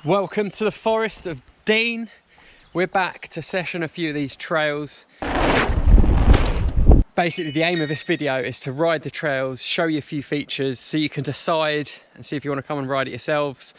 Welcome to the Forest of Dean. We're back to session a few of these trails. Basically the aim of this video is to ride the trails, show you a few features so you can decide and see if you want to come and ride it yourselves.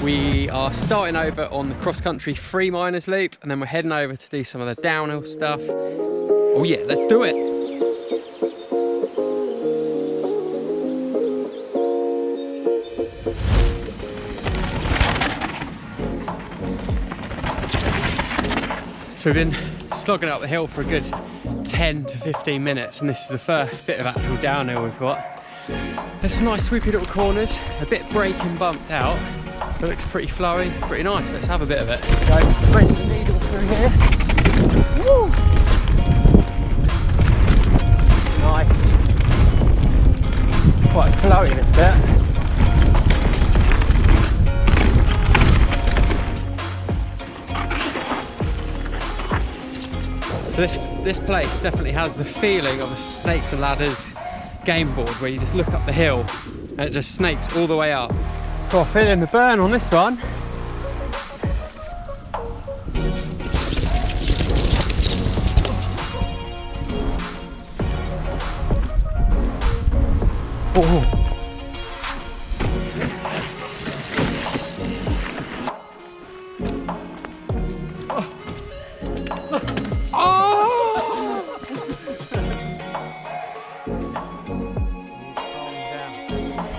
We are starting over on the cross-country Freeminers loop, and then we're heading over to do some of the downhill stuff. Oh yeah, let's do it! So we've been slogging up the hill for a good 10 to 15 minutes, and this is the first bit of actual downhill we've got. There's some nice swoopy little corners, a bit breaking bumped out. It looks pretty flowy, pretty nice. Let's have a bit of it. Go, thread the needle through here. Woo! Nice. Quite flowy this bit. So this place definitely has the feeling of a Snakes and Ladders game board where you just look up the hill and it just snakes all the way up. Got a feeling the burn on this one. Oh.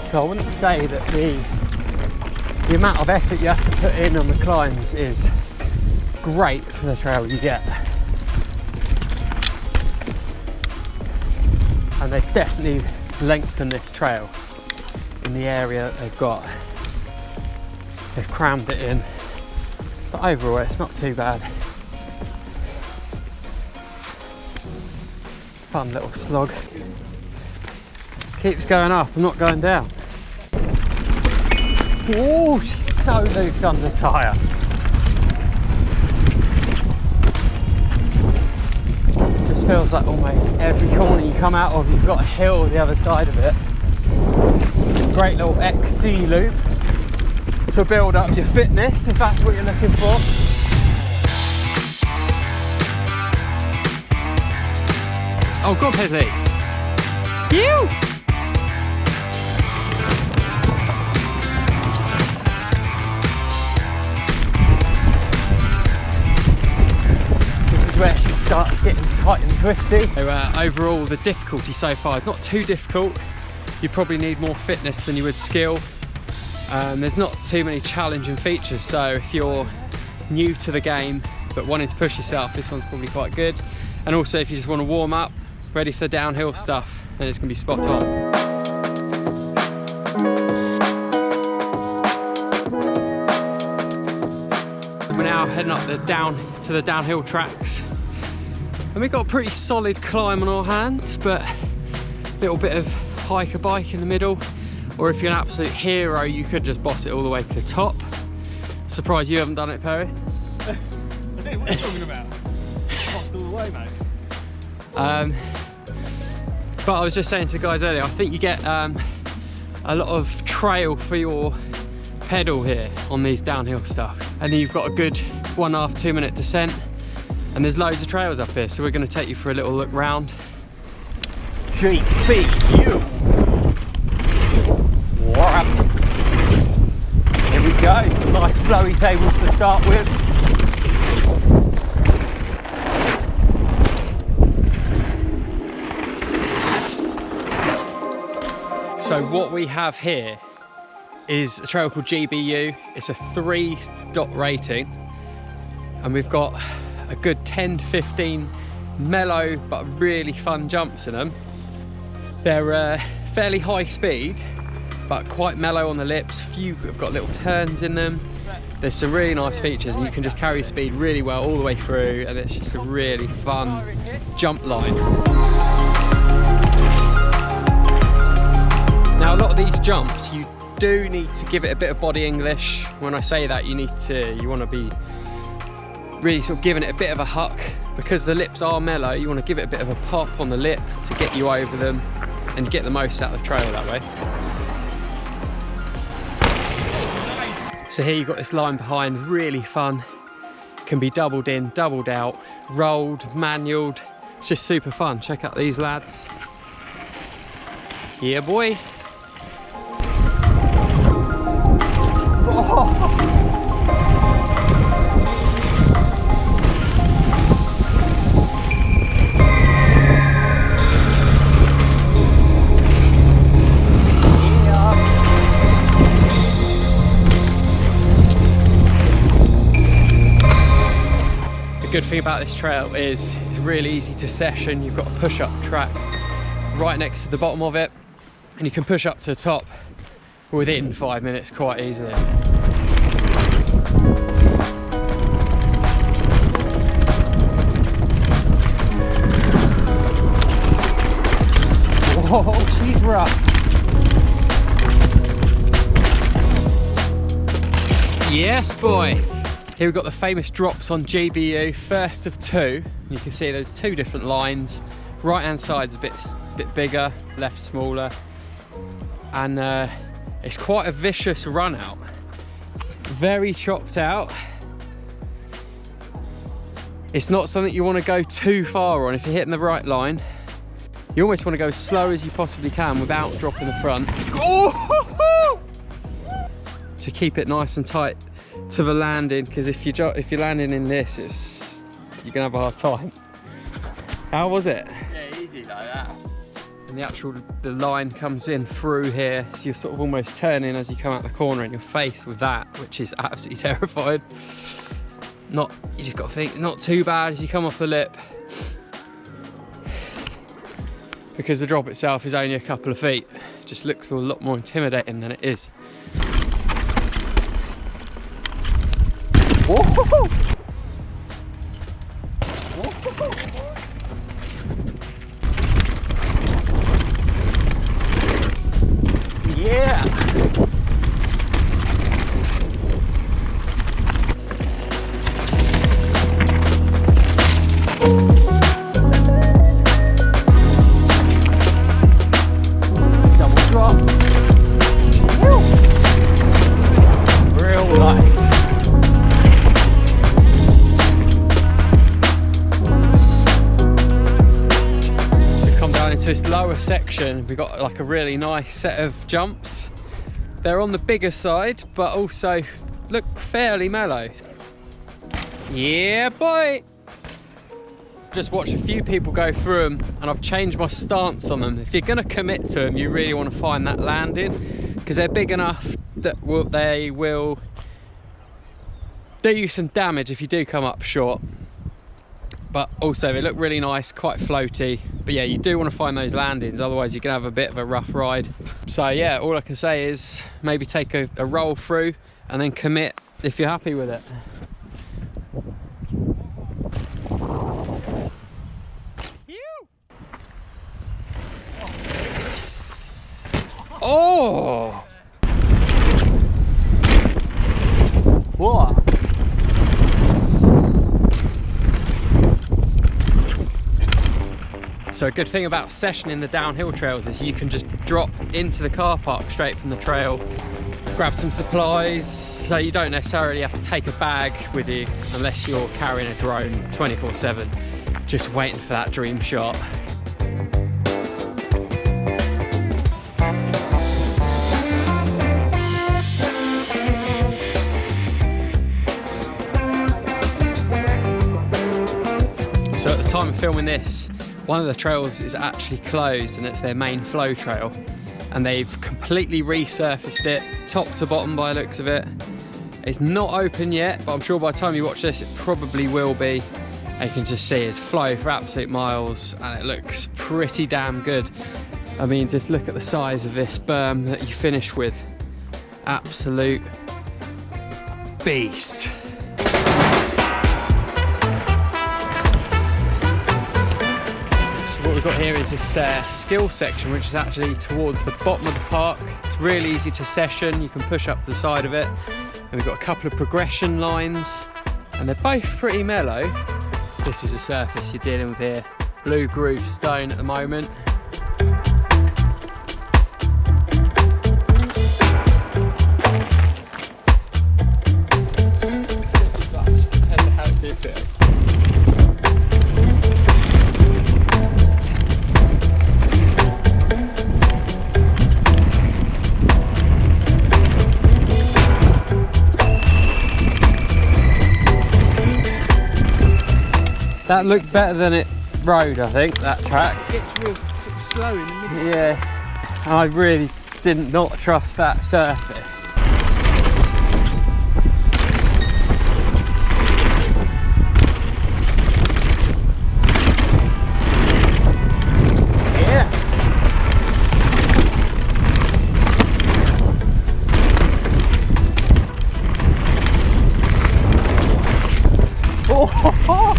So I wouldn't say that the amount of effort you have to put in on the climbs is great for the trail you get. And they've definitely lengthened this trail in the area that they've got. They've crammed it in, but overall it's not too bad. Fun little slog. Keeps going up and not going down. Oh, she's so loose under the tyre. Just feels like almost every corner you come out of, you've got a hill the other side of it. Great little XC loop to build up your fitness, if that's what you're looking for. Oh, God, Paisley. You! Where she starts getting tight and twisty. So overall the difficulty so far is not too difficult. You probably need more fitness than you would skill. There's not too many challenging features, so if you're new to the game but wanting to push yourself, this one's probably quite good. And also if you just want to warm up, ready for the downhill stuff, then it's going to be spot on. We're now heading up to the downhill tracks, and we've got a pretty solid climb on our hands, but a little bit of hiker bike in the middle, or if you're an absolute hero you could just boss it all the way to the top. Surprised you haven't done it, Perry. I did, what are you talking about? Bossed all the way, mate. But I was just saying to the guys earlier, I think you get a lot of trail for your pedal here on these downhill stuff, and then you've got a good 1.5–2 minute descent, and there's loads of trails up here, so we're going to take you for a little look round. GBU! What? Here we go, some nice flowy tables to start with. So what we have here is a trail called GBU. It's a 3-dot rating, and we've got a good 10 to 15 mellow but really fun jumps in them. They're fairly high speed but quite mellow on the lips. Few have got little turns in them, There's some really nice features and you can just carry speed really well all the way through, and it's just a really fun jump line. Now a lot of these jumps you do need to give it a bit of body English. When I say that, you want to be really sort of giving it a bit of a huck, because the lips are mellow. You want to give it a bit of a pop on the lip to get you over them and you get the most out of the trail that way. So here you've got this line behind, really fun. Can be doubled in, doubled out, rolled, manualed. It's just super fun. Check out these lads. Yeah, boy. Oh. The good thing about this trail is it's really easy to session. You've got a push-up track right next to the bottom of it, and you can push up to the top within 5 minutes quite easily. Whoa, she's rough. Yes, boy. Here we've got the famous drops on GBU, first of two. You can see there's two different lines. Right hand side's a bit bigger, left smaller. And it's quite a vicious run out. Very chopped out. It's not something you want to go too far on. If you're hitting the right line, you almost want to go as slow as you possibly can without dropping the front. Oh! To keep it nice and tight to the landing, because if you're landing in this, you're gonna have a hard time. How was it? Yeah, easy like that. And the line comes in through here, so you're sort of almost turning as you come out the corner, and you're faced with that, which is absolutely terrifying. You just got to think, not too bad as you come off the lip, because the drop itself is only a couple of feet. It just looks a lot more intimidating than it is. Whoa! Yeah! Double drop. Woo! Real nice. Into this lower section, we've got like a really nice set of jumps. They're on the bigger side, but also look fairly mellow. Yeah, boy! Just watched a few people go through them, and I've changed my stance on them. If you're going to commit to them, you really want to find that landing, because they're big enough that they will do you some damage if you do come up short. But also they look really nice, quite floaty. But yeah, you do want to find those landings, otherwise you're gonna have a bit of a rough ride. So yeah, all I can say is maybe take a roll through and then commit if you're happy with it. Oh! What? So a good thing about sessioning the downhill trails is you can just drop into the car park straight from the trail, grab some supplies, so you don't necessarily have to take a bag with you unless you're carrying a drone 24/7, just waiting for that dream shot. So at the time of filming this, one of the trails is actually closed, and it's their main flow trail, and they've completely resurfaced it top to bottom by the looks of it. It's not open yet, but I'm sure by the time you watch this it probably will be. And you can just see it's flow for absolute miles, and it looks pretty damn good. I mean, just look at the size of this berm that you finish with. Absolute beast. So what we've got here is this skill section, which is actually towards the bottom of the park. It's really easy to session. You can push up to the side of it. And we've got a couple of progression lines, and they're both pretty mellow. This is the surface you're dealing with here. Blue groove stone at the moment. That looked better than it rode, I think, that track. It gets real sort of slow in the middle. Yeah, I really did not trust that surface. Yeah. Oh.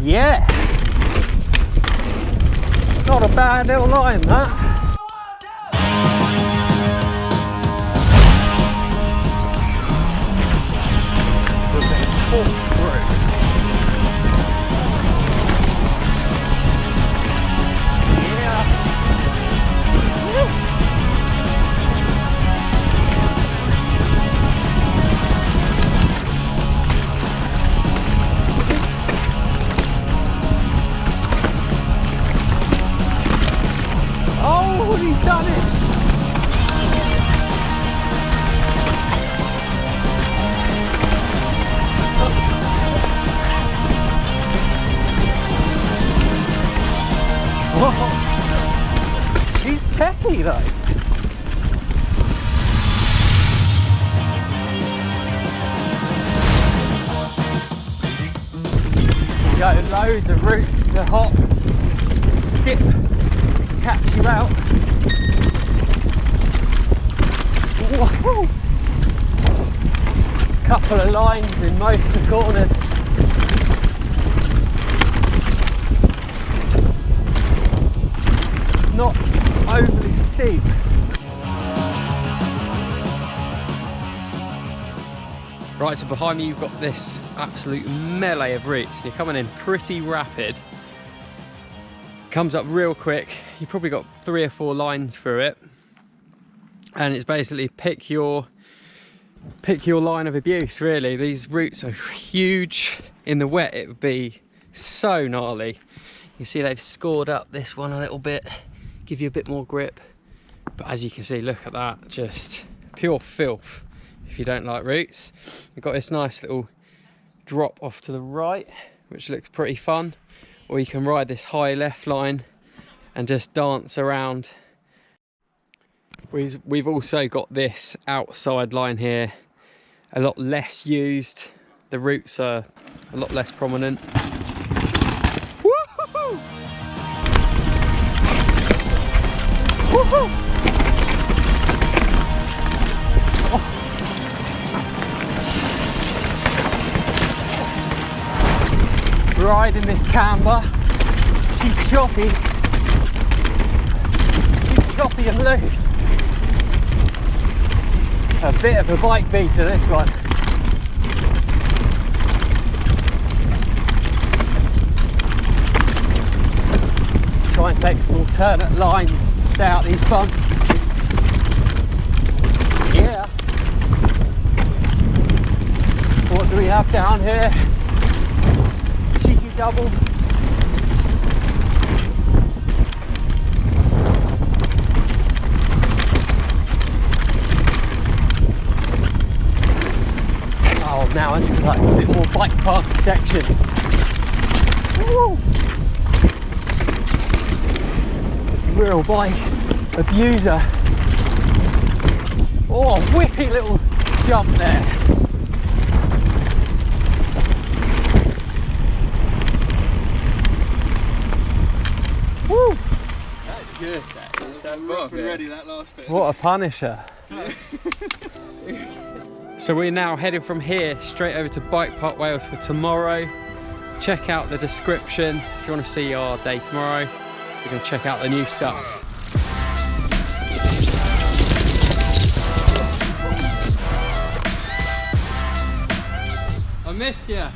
Yeah, not a bad little line that. So it's a corkscrew. He's done it! Whoa. She's techie though. You got loads of routes to hop, skip, to catch you out. Whoa. Couple of lines in most of the corners. Not overly steep. Right, so behind me you've got this absolute melee of routes, and you're coming in pretty rapid. Comes up real quick. You've probably got 3 or 4 lines through it. And it's basically pick your line of abuse, really. These routes are huge. In the wet it would be so gnarly. You see they've scored up this one a little bit, give you a bit more grip. But as you can see, look at that, just pure filth if you don't like routes. You've got this nice little drop off to the right, which looks pretty fun. Or you can ride this high left line and just dance around. We've also got this outside line here, a lot less used. The roots are a lot less prominent. Woo-hoo-hoo! Woo-hoo! Oh. Riding this camber, she's choppy. She's choppy and loose. A bit of a bike beater, this one. Try and take some alternate lines to stay out these bumps. Yeah. What do we have down here? Cheeky double. Oh, now into like a bit more bike park section. Woo! Real bike abuser. Oh, whippy little jump there. Woo! That's good. That is that rough and ready, that last bit. What a punisher. So we're now heading from here straight over to Bike Park Wales for tomorrow. Check out the description if you want to see our day tomorrow. You can check out the new stuff. I missed you.